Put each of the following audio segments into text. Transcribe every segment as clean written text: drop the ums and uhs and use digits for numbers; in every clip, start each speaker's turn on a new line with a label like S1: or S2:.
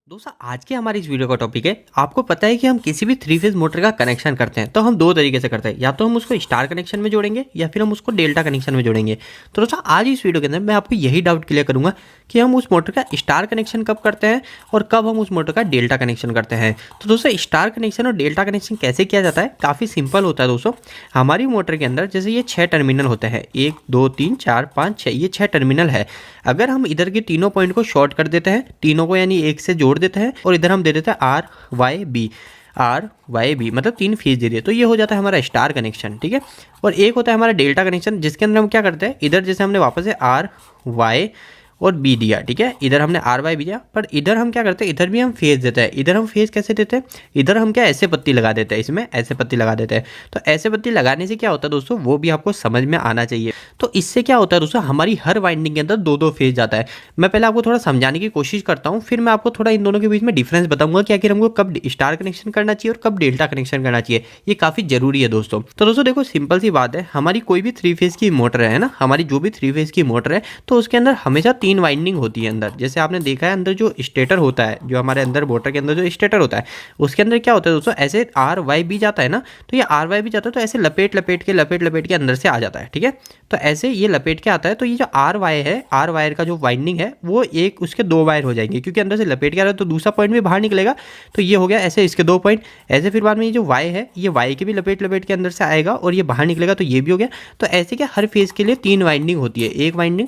S1: दोस्तों आज के हमारी इस वीडियो का टॉपिक है। आपको पता है कि हम किसी भी थ्री फेज मोटर का कनेक्शन करते हैं तो हम दो तरीके से करते हैं, या तो हम उसको स्टार कनेक्शन में जोड़ेंगे या फिर हम उसको डेल्टा कनेक्शन में जोड़ेंगे। तो दोस्तों आज इस वीडियो के अंदर मैं आपको यही डाउट क्लियर करूंगा कि हम उस मोटर का स्टार कनेक्शन कब करते हैं और कब हम उस मोटर का डेल्टा कनेक्शन करते हैं। तो दोस्तों स्टार कनेक्शन और डेल्टा कनेक्शन कैसे किया जाता है, काफ़ी सिंपल होता है। दोस्तों हमारी मोटर के अंदर जैसे ये 6 टर्मिनल होते हैं, 1 2 3 4 5 6, ये 6 टर्मिनल है। अगर हम इधर के तीनों पॉइंट को शॉर्ट कर देते हैं, तीनों को यानी एक से जोड़ देते हैं और इधर हम दे देते हैं आर वाई बी, मतलब 3 फेज दे दिए, तो ये हो जाता है हमारा स्टार कनेक्शन। ठीक है। और एक होता है हमारा डेल्टा कनेक्शन, जिसके अंदर हम क्या करते हैं, इधर जैसे हमने वापस से आर वाई और बी दिया, ठीक है, इधर हमने आर वाई बी दिया, पर इधर हम क्या करते हैं, इधर भी हम फेज देते हैं। इधर हम फेज कैसे देते हैं, इधर हम क्या ऐसे पत्ती लगा देते हैं, इसमें ऐसे पत्ती लगा देते हैं। तो ऐसे पत्ती लगाने से क्या होता है दोस्तों, वो भी आपको समझ में आना चाहिए। तो इससे क्या होता है दोस्तों, हमारी हर वाइंडिंग के अंदर दो दो फेज जाता है। मैं पहले आपको थोड़ा समझाने की कोशिश करता हूँ, फिर मैं आपको थोड़ा इन दोनों के बीच में डिफरेंस बताऊंगा कि आखिर हमको कब स्टार कनेक्शन करना चाहिए और कब डेल्टा कनेक्शन करना चाहिए। ये काफी जरूरी है दोस्तों। तो दोस्तों देखो, सिंपल सी बात है, हमारी कोई भी थ्री फेज की मोटर है ना, हमारी जो भी थ्री फेज की मोटर है, तो उसके अंदर हमेशा 3 वाइंडिंग होती है अंदर। जैसे आपने देखा है अंदर जो स्टेटर होता है, जो हमारे अंदर मोटर के अंदर जो स्टेटर होता है, उसके अंदर क्या होता है दोस्तों, ऐसे आर वाई बी जाता है ना, तो ये आर वाई बी जाता है तो ऐसे लपेट लपेट के अंदर से आ जाता है। ठीक है। तो ऐसे ये लपेट के आता है, तो ये जो आर वाई है, आर वायर का जो वाइंडिंग है, वो एक उसके 2 वायर हो जाएंगे, क्योंकि अंदर से लपेट के आ रहा है तो दूसरा पॉइंट भी बाहर निकलेगा। तो ये हो गया ऐसे इसके 2 पॉइंट, ऐसे फिर बाद में ये जो वाई है, ये वाई के भी लपेट लपेट के अंदर से आएगा और ये बाहर निकलेगा, तो ये भी हो गया। तो ऐसे क्या हर फेज के लिए 3 वाइंडिंग होती है, 1 वाइंडिंग,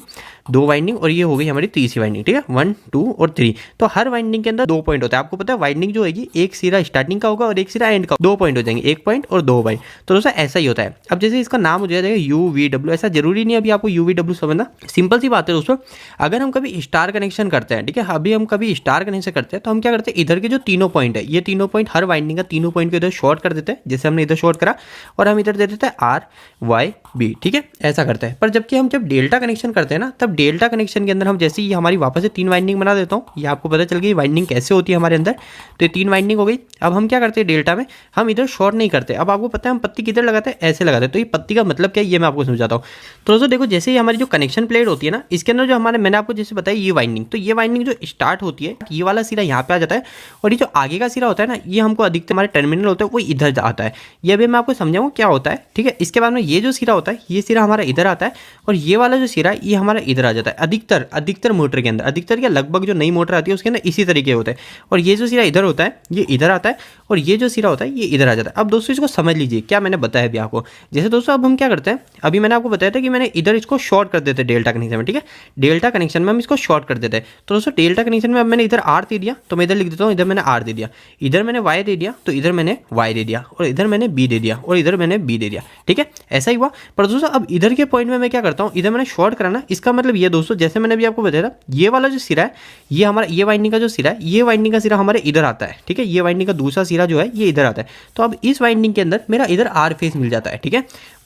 S1: 2 वाइंडिंग और ये हो गई हमारी तीसरी वाइंडिंग। ठीक है, 1 2 और 3। तो हर वाइंडिंग के अंदर 2 पॉइंट होता है। आपको पता है वाइंडिंग जो होगी, एक सिरा स्टार्टिंग का होगा और एक सिरा एंड का, 2 पॉइंट हो जाएंगे, 1 पॉइंट और 2 पॉइंट। तो दोस्तों ऐसा ही होता है। अब जैसे इसका नाम हो जाएगा यू वी डब्ल्यू, ऐसा जरूरी नहीं है अभी आपको यू वी डब्ल्यू समझना, सिंपल सी बात है दोस्तों। अगर हम कभी स्टार कनेक्शन करते हैं, ठीक है, अभी हम कभी स्टार कनेक्शन करते हैं, तो हम क्या करते हैं, इधर के जो तीनों पॉइंट है, ये तीनों पॉइंट हर वाइंडिंग का तीनों पॉइंट को इधर शॉर्ट कर देते हैं, जैसे हमने इधर शॉर्ट करा, और हम इधर दे देते हैं आर वाई बी। ठीक है, ऐसा करते हैं। पर जबकि हम जब डेल्टा कनेक्शन करते हैं ना, तब डेल्टा कनेक्शन के अंदर हम जैसे ही हमारी वापस से 3 वाइंडिंग बना देता हूँ, ये आपको पता चल गई वाइंडिंग कैसे होती है हमारे अंदर। तो ये 3 वाइंडिंग हो गई। अब हम क्या करते हैं डेल्टा में, हम इधर शॉर्ट नहीं करते। अब आपको पता है हम पत्ती किधर लगाते हैं, ऐसे लगाते हैं। तो ये पत्ती का मतलब क्या है, ये मैं आपको समझाता हूँ। तो दोस्तों देखो, जैसे ही हमारी जो कनेक्शन प्लेट होती है ना, इसके अंदर जो हमारे, मैंने आपको जैसे बताया ये वाइंडिंग, तो ये वाइंडिंग जो स्टार्ट होती है, ये वाला सिरा यहाँ पे आ जाता है, और ये जो आगे का सिरा होता है ना, ये हमको अधिकतर हमारे टर्मिनल होता है वो इधर आता है। ये अभी मैं आपको समझाऊँ क्या होता है। ठीक है। इसके बाद में ये जो सिरा होता है, ये सिरा हमारा इधर आता है, और ये वाला जो सिरा है, ये हमारा इधर आ जाता है। अधिकतर मोटर के अंदर, अधिकतर क्या, लगभग जो नई मोटर आती है उसके अंदर इसी तरीके होते हैं। और ये जो सिरा इधर होता है, ये इधर आता है, और ये जो सिरा होता है, ये इधर आ जाता है। अब दोस्तों इसको समझ लीजिए, क्या मैंने बताया अभी आपको। जैसे दोस्तों अब हम क्या करते हैं, अभी मैंने आपको बताया था कि मैंने इधर इसको शॉर्ट कर देते डेल्टा कनेक्शन में। ठीक है, डेल्टा कनेक्शन में हम इसको शॉर्ट कर देते हैं। तो दोस्तों डेल्टा कनेक्शन में अब मैंने इधर आर दे दिया, तो मैं इधर लिख देता हूँ, इधर मैंने आर दे दिया, इधर मैंने वाई दे दिया, तो इधर मैंने वाई दे दिया, और इधर मैंने बी दे दिया, और इधर मैंने बी दे दिया। ठीक है, ऐसा ही हुआ। पर दोस्तों अब इधर के पॉइंट में मैं क्या करता हूँ, इधर मैंने शॉर्ट कराना, इसका मतलब ये दोस्तों, जैसे मैंने अभी आपको बताया था, ये वाला जो सिरा है, ये हमारा, ये वाइंडिंग का जो सिरा है, ये वाइंडिंग का सिरा हमारे इधर आता है। ठीक है, ये वाइंडिंग का दूसरा सिरा जो है, ये इधर आता है। तो अब इस वाइंडिंग के अंदर मेरा इधर आर फेस मिल जाता है। ठीक है,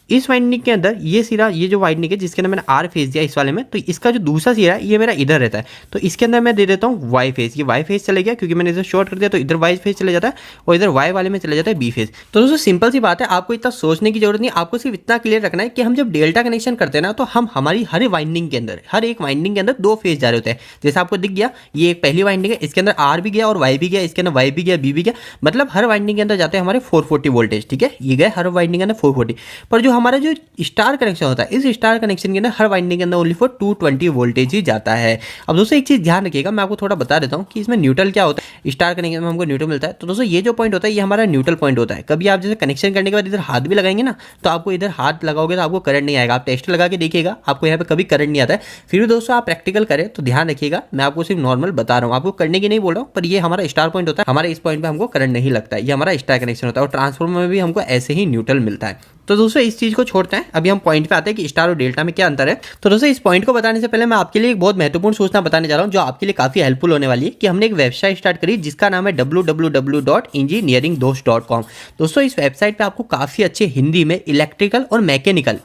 S1: इस वाइंडिंग के अंदर ये सिरा, ये जो वाइंडिंग है जिसके अंदर मैंने आर फेस दिया इस वाले में, तो इसका जो दूसरा सिरा है ये मेरा इधर रहता है। तो इसके अंदर मैं दे देता हूँ वाई फेस। ये वाई फेस चले गया क्योंकि मैंने इधर शॉर्ट कर दिया, तो इधर वाई फेस चले जाता है, और इधर वाई वाले में चले जाता है बी फेस। तो दोस्तों सिंपल सी बात है, आपको इतना सोचने की जरूरत नहीं, आपको सिर्फ इतना क्लियर रखना है कि हम जब डेल्टा कनेक्शन करते हैं ना, तो हम हमारी हर वाइंडिंग के अंदर, हर एक वाइंडिंग के अंदर 2 फेज जा रहे होते हैं। जैसे आपको दिख गया, ये एक पहली वाइंडिंग है, इसके अंदर आर भी गया और वाई भी गया, इसके अंदर वाई भी गया, बी भी गया, मतलब हर वाइंडिंग के अंदर जाते हैं हमारे 440 वोल्टेज। ठीक है, ये गए हर वाइंडिंग के अंदर 440। पर जो हमारा जो स्टार कनेक्शन होता है, इस स्टार कनेक्शन के अंदर हर वाइंडिंग के अंदर ओनली फॉर 220 वोल्टेज ही जाता है। अब दोस्तों एक चीज ध्यान रखिएगा, मैं आपको थोड़ा बता देता हूं कि इसमें न्यूट्रल क्या होता है। स्टार कनेक्शन में हमको न्यूट्रल मिलता है। तो दोस्तों ये जो पॉइंट होता है, ये हमारा न्यूट्रल पॉइंट होता है। कभी आप जैसे कनेक्शन करने के बाद इधर हाथ भी लगाएंगे ना, तो आपको इधर हाथ लगाओगे तो आपको करंट नहीं आएगा। आप टेस्ट लगा के देखिएगा, आपको यहाँ पे कभी करंट नहीं आता है। फिर भी दोस्तों आप प्रैक्टिकल करें तो ध्यान रखिएगा, मैं आपको सिर्फ नॉर्मल बता रहा हूँ, आपको करने की नहीं बोल रहा हूँ। पर ये हमारा स्टार पॉइंट होता है, हमारे इस पॉइंट पे हमको करंट नहीं लगता है, ये हमारा स्टार कनेक्शन होता है। और ट्रांसफॉर्मर में भी हमको ऐसे ही न्यूट्रल मिलता है। तो दोस्तों इस चीज को छोड़ते हैं, अभी हम पॉइंट पे आते हैं कि स्टार और डेल्टा में क्या अंतर है। तो दोस्तों इस पॉइंट को बताने से पहले मैं आपके लिए एक बहुत महत्वपूर्ण सूचना बताने जा रहा हूं, जो आपके लिए काफी हेल्पफुल होने वाली है, कि हमने एक वेबसाइट स्टार्ट करी जिसका नाम है www.engineeringdost.com। दोस्तों इस वेबसाइट पे आपको काफी अच्छे हिंदी में इलेक्ट्रिकल और मैकेनिकल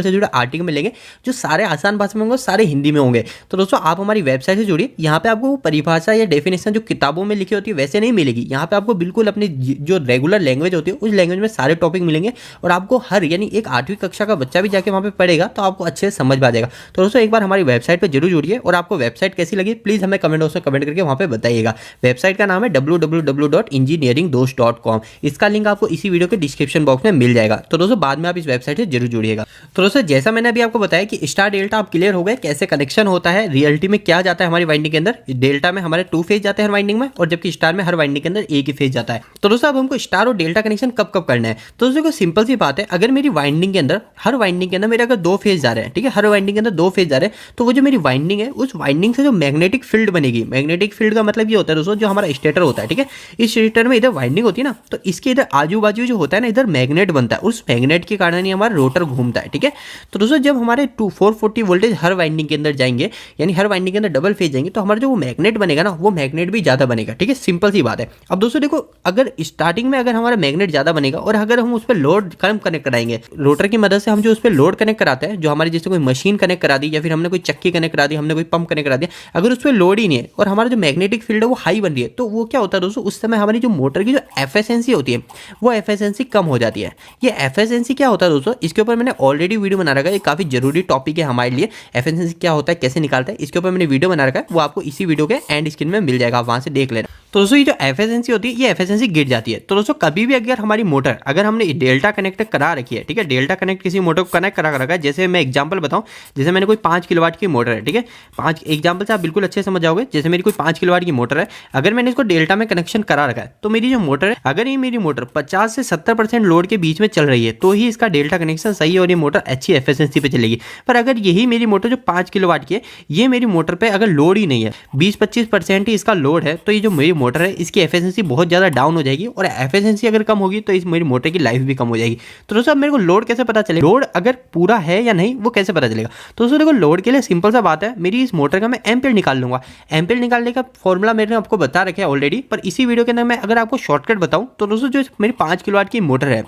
S1: से जुड़े आर्टिकल मिलेंगे, जो सारे आसान भाषा में होंगे, सारे हिंदी में होंगे। तो दोस्तों आप हमारी वेबसाइट से जुड़िए, यहाँ पे आपको परिभाषा या डेफिनेशन जो किताबों में लिखी होती है वैसे नहीं मिलेगी। यहाँ पे आपको बिल्कुल अपनी जो रेगुलर लैंग्वेज होती है उस लैंग्वेज में सारे टॉपिक मिलेंगे, और आपको हर यानी एक 8वीं कक्षा का बच्चा भी जाके वहाँ पे पढ़ेगा तो आपको अच्छे से समझ में आ जाएगा। तो दोस्तों एक बार हमारी वेबसाइट पर जरूर जुड़िए और आपको वेबसाइट कैसी लगी प्लीज़ हमें कमेंट बॉक्स में कमेंट करके वहाँ पे बताइएगा। वेबसाइट का नाम है www.engineeringdost.com। इसका लिंक आपको इसी वीडियो के डिस्क्रिप्शन बॉक्स में मिल जाएगा। तो दोस्तों बाद में आप इस वेबसाइट से जरूर जुड़िएगा। तो दोस्तों जैसा मैंने अभी आपको बताया कि स्टार डेल्टा आप क्लियर हो गए, कैसे कनेक्शन होता है, रियलिटी में क्या जाता है हमारी वाइंडिंग के अंदर। डेल्टा में हमारे 2 फेज जाते हैं हर वाइंडिंग में और जबकि स्टार में हर वाइंडिंग के अंदर एक ही फेज जाता है। तो दोस्तों अब हमको स्टार और डेल्टा कनेक्शन कब कब करना है। तो दोस्तों सिंपल सी बात है, अगर मेरी वाइंडिंग के अंदर हर वाइंडिंग के अंदर मेरे अगर 2 फेज जा रहे हैं, ठीक है, हर वाइंडिंग के अंदर 2 फेज जा रहे हैं, तो वो जो मेरी वाइंडिंग है उस वाइंडिंग से जो मैग्नेटिक फील्ड बनेगी, मैग्नेटिक फील्ड का मतलब ये होता है दोस्तों जो हमारा स्टेटर होता है, ठीक है, इस स्टेटर में इधर वाइंडिंग होती है ना, तो इसके इधर आजू बाजू जो होता है ना इधर मैग्नेट बनता है, उस मैग्नेट के कारण ही हमारा रोटर घूमता है, ठीक है। तो दोस्तों जब हमारे 440 वोल्टेज हर वाइंडिंग के अंदर जाएंगे यानी हर वाइंडिंग के अंदर डबल फेज जाएंगे तो हमारा जो वो मैग्नेट बनेगा ना वो मैग्नेट भी ज्यादा बनेगा, ठीक है, सिंपल सी बात है। अब दोस्तों देखो अगर स्टार्टिंग में अगर हमारा मैग्नेट ज्यादा बनेगा और अगर हम उस पर लोड कम कनेक्ट कराएंगे रोटर की मदद से, हम जो उस पर लोड कनेक्ट कराते हैं, जो हमारी जैसे कोई मशीन कनेक्ट करा दी या फिर हमने कोई चक्की कनेक्ट करा दी, हमने कोई पंप कनेक्ट करा दिया, अगर उस पर लोड ही नहीं है और हमारा जो मैग्नेटिक फील्ड है वो हाई बन रही है तो वो क्या होता है दोस्तों, उस समय हमारी जो मोटर की जो एफिशिएंसी होती है वो एफिशिएंसी कम हो जाती है। ये एफिशिएंसी क्या होता है दोस्तों, इसके ऊपर मैंने ऑलरेडी वीडियो बना रखा है, ये काफी जरूरी टॉपिक है हमारे लिए। एफिशिएंसी क्या होता है, कैसे निकालता है, इसके ऊपर मैंने वीडियो बना रखा है, वो आपको इसी वीडियो के एंड स्क्रीन में मिल जाएगा, आप वहां से देख लेना। तो दोस्तों ये जो एफिशिएंसी होती है ये एफिशिएंसी गिर जाती है। तो दोस्तों कभी भी अगर हमारी मोटर अगर हमने डेल्टा कनेक्ट करा रखी है, ठीक है, डेल्टा कनेक्ट किसी मोटर को कनेक्ट करा रखा है, जैसे मैं एग्जांपल बताऊं, जैसे मैंने कोई 5 किलोवाट की मोटर है, ठीक है, 5 एग्जांपल से आप बिल्कुल अच्छे समझ जाओगे। जैसे मेरी कोई 5 किलोवाट की मोटर है, अगर मैंने इसको डेल्टा में कनेक्शन करा रखा है तो मेरी जो मोटर है, अगर ये मेरी मोटर 50 से 70% लोड के बीच में चल रही है तो ही इसका डेल्टा कनेक्शन सही है और ये मोटर अच्छी एफिशिएंसी पे चलेगी। पर अगर यही मेरी मोटर जो 5 किलोवाट की है, ये मेरी मोटर पे अगर लोड ही नहीं है, 20-25% ही इसका लोड है, तो ये जो मेरी मोटर है इसकी एफिशिएंसी बहुत ज़्यादा डाउन हो जाएगी और एफिशिएंसी अगर कम होगी तो इस मेरी मोटर की लाइफ भी कम हो जाएगी। तो दोस्तों अब मेरे को लोड कैसे पता चलेगा, लोड अगर पूरा है या नहीं वो कैसे पता चलेगा। तो दोस्तों देखो लोड के लिए सिंपल सा बात है, मेरी इस मोटर का मैं एम्पियर निकाल लूंगा। एम्पियर निकालने का फॉर्मूला मैंने आपको बता रखा है ऑलरेडी, पर इसी वीडियो के अंदर मैं अगर आपको शॉर्टकट बताऊं तो दोस्तों जो मेरी 5 किलोवाट की मोटर है,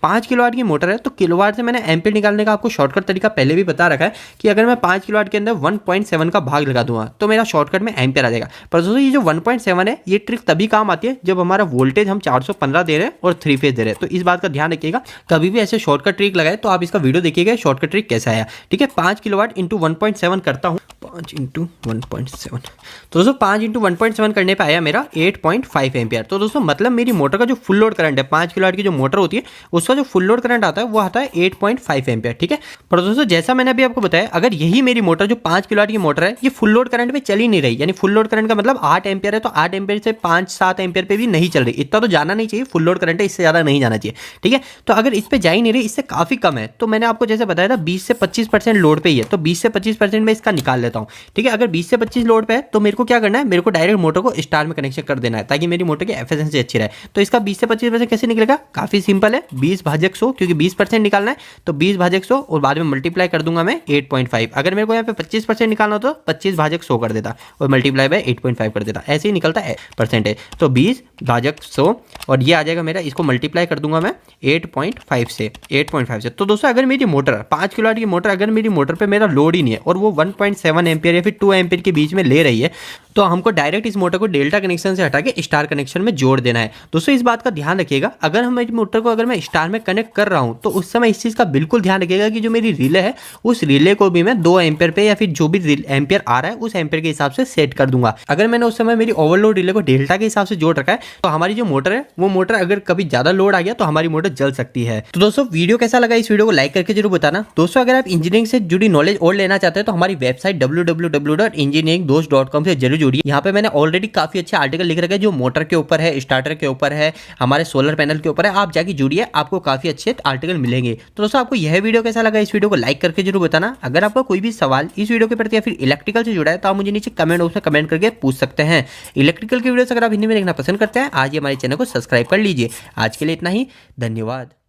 S1: 5 किलोवाट की मोटर है, तो किलोवाट से मैंने एम्पियर निकालने का आपको शॉर्टकट तरीका पहले भी बता रखा है कि अगर मैं 5 किलोवाट के अंदर 1.7 का भाग लगा दूंगा तो मेरा शॉर्टकट में एम्पियर आ जाएगा। पर दोस्तों ये जो 1.7 है ये ट्रिक तभी काम आती है जब हमारा वोल्टेज हम 415 दे रहे हैं और 3 फेज दे रहे हैं। तो इस बात का ध्यान रखिएगा, कभी भी ऐसे शॉर्टकट ट्रिक लगाए तो आप इसका वीडियो देखिएगा शॉर्टकट ट्रिक कैसा आया, ठीक है। 5 किलोवाट इंटू 1.7 करता हूँ, 5 इंटू 1.7, तो दोस्तों 5 इंटू 1.7 करने पे आया मेरा 8.5 एम्पियर। तो दोस्तों मतलब मेरी मोटर का जो फुल लोड करंट है, 5 किलोवाट की जो मोटर होती है उसका जो फुल लोड करंट आता है वो आता है 8.5 एम्पियर, ठीक है। पर दोस्तों जैसा मैंने अभी आपको बताया, अगर यही मेरी मोटर जो 5 किलोवाट की मोटर है ये फुल लोड करंट पे चल ही नहीं रही, यानी फुल लोड करंट का मतलब 8 एम्पियर है, तो 8 एम्पियर से 5-7 एम्पियर पे भी नहीं चल रही, इतना तो जाना नहीं चाहिए, फुल लोड करंट है, इससे ज्यादा नहीं जाना चाहिए, ठीक है। तो अगर इस पे जा ही नहीं रही, इससे काफी कम है, तो मैंने आपको जैसे बताया था 20 से 25% लोड पे ही है, तो 20 से 25% में इसका निकाल लेता हूँ, ठीक है। अगर 20 से 25 लोड पे है तो मेरे को क्या करना है, मेरे को डायरेक्ट मोटर को स्टार में कनेक्शन कर देना है ताकि मेरी मोटर की एफिशिएंसी अच्छी रहे। तो इसका 20 से 25% कैसे निकलेगा, काफी सिंपल है, 20/100, क्योंकि 20% निकालना है तो 20/100 और बाद में मल्टीप्लाई कर दूंगा मैं 8.5। अगर मेरे को यहाँ पे 25% निकालना हो तो 25/100 कर देता और मल्टीप्लाई बाय 8.5 कर देता, ऐसे ही निकलता है परसेंटेज। तो 20/100 और ये आ जाएगा मेरा, इसको मल्टीप्लाई कर दूंगा मैं 8.5 से। तो दोस्तों अगर मेरी मोटर 5 किलोवाट की मोटर, अगर मेरी मोटर पे मेरा लोड ही नहीं है और वो 1.7 एम्पियर या फिर 2 एम्पियर के बीच में ले रही है तो हमको डायरेक्ट इस मोटर को डेल्टा कनेक्शन से हटा के स्टार कनेक्शन में जोड़ देना है। दोस्तों इस बात का ध्यान रखिएगा, अगर हम मेरी मोटर को अगर मैं स्टार में कनेक्ट कर रहा हूं तो उस समय इस चीज का बिल्कुल ध्यान रखिएगा कि जो मेरी रिले है उस रिले को भी मैं 2 एम्पियर पे या फिर जो भी एम्पियर आ रहा है उस एम्पियर के हिसाब से सेट कर दूंगा। अगर मैंने उस समय मेरी ओवरलोड रिले को डेल्टा के हिसाब से जोड़ रखा है तो हमारी जो मोटर है वो मोटर अगर कभी ज्यादा लोड आ गया तो हमारी मोटर जल सकती है। तो दोस्तों वीडियो कैसा लगा, इस वीडियो को लाइक करके जरूर बताना। दोस्तों अगर आप इंजीनियरिंग से जुड़ी नॉलेज और लेना चाहते हैं तो हमारी वेबसाइट www.engineeringdost.com से जरूर जुड़िए। यहाँ पे मैंने ऑलरेडी काफी अच्छे आर्टिकल लिख रखे हैं जो मोटर के ऊपर है, स्टार्टर के ऊपर है, हमारे सोलर पैनल के ऊपर है, आप जाके जुड़िए, आपको काफी अच्छे आर्टिकल मिलेंगे। तो दोस्तों आपको यह वीडियो कैसा लगा, इस वीडियो को लाइक करके जरूर बताना। अगर आपका कोई भी सवाल इस वीडियो के प्रति या फिर इलेक्ट्रिकल से जुड़ा है तो आप मुझे नीचे कमेंट बॉक्स में कमेंट करके पूछ सकते हैं। इलेक्ट्रिकल की वीडियोस अगर आप हिंदी में देखना पसंद करते हैं आज ही हमारे चैनल को सब्सक्राइब कर लीजिए। आज के लिए इतना ही, धन्यवाद।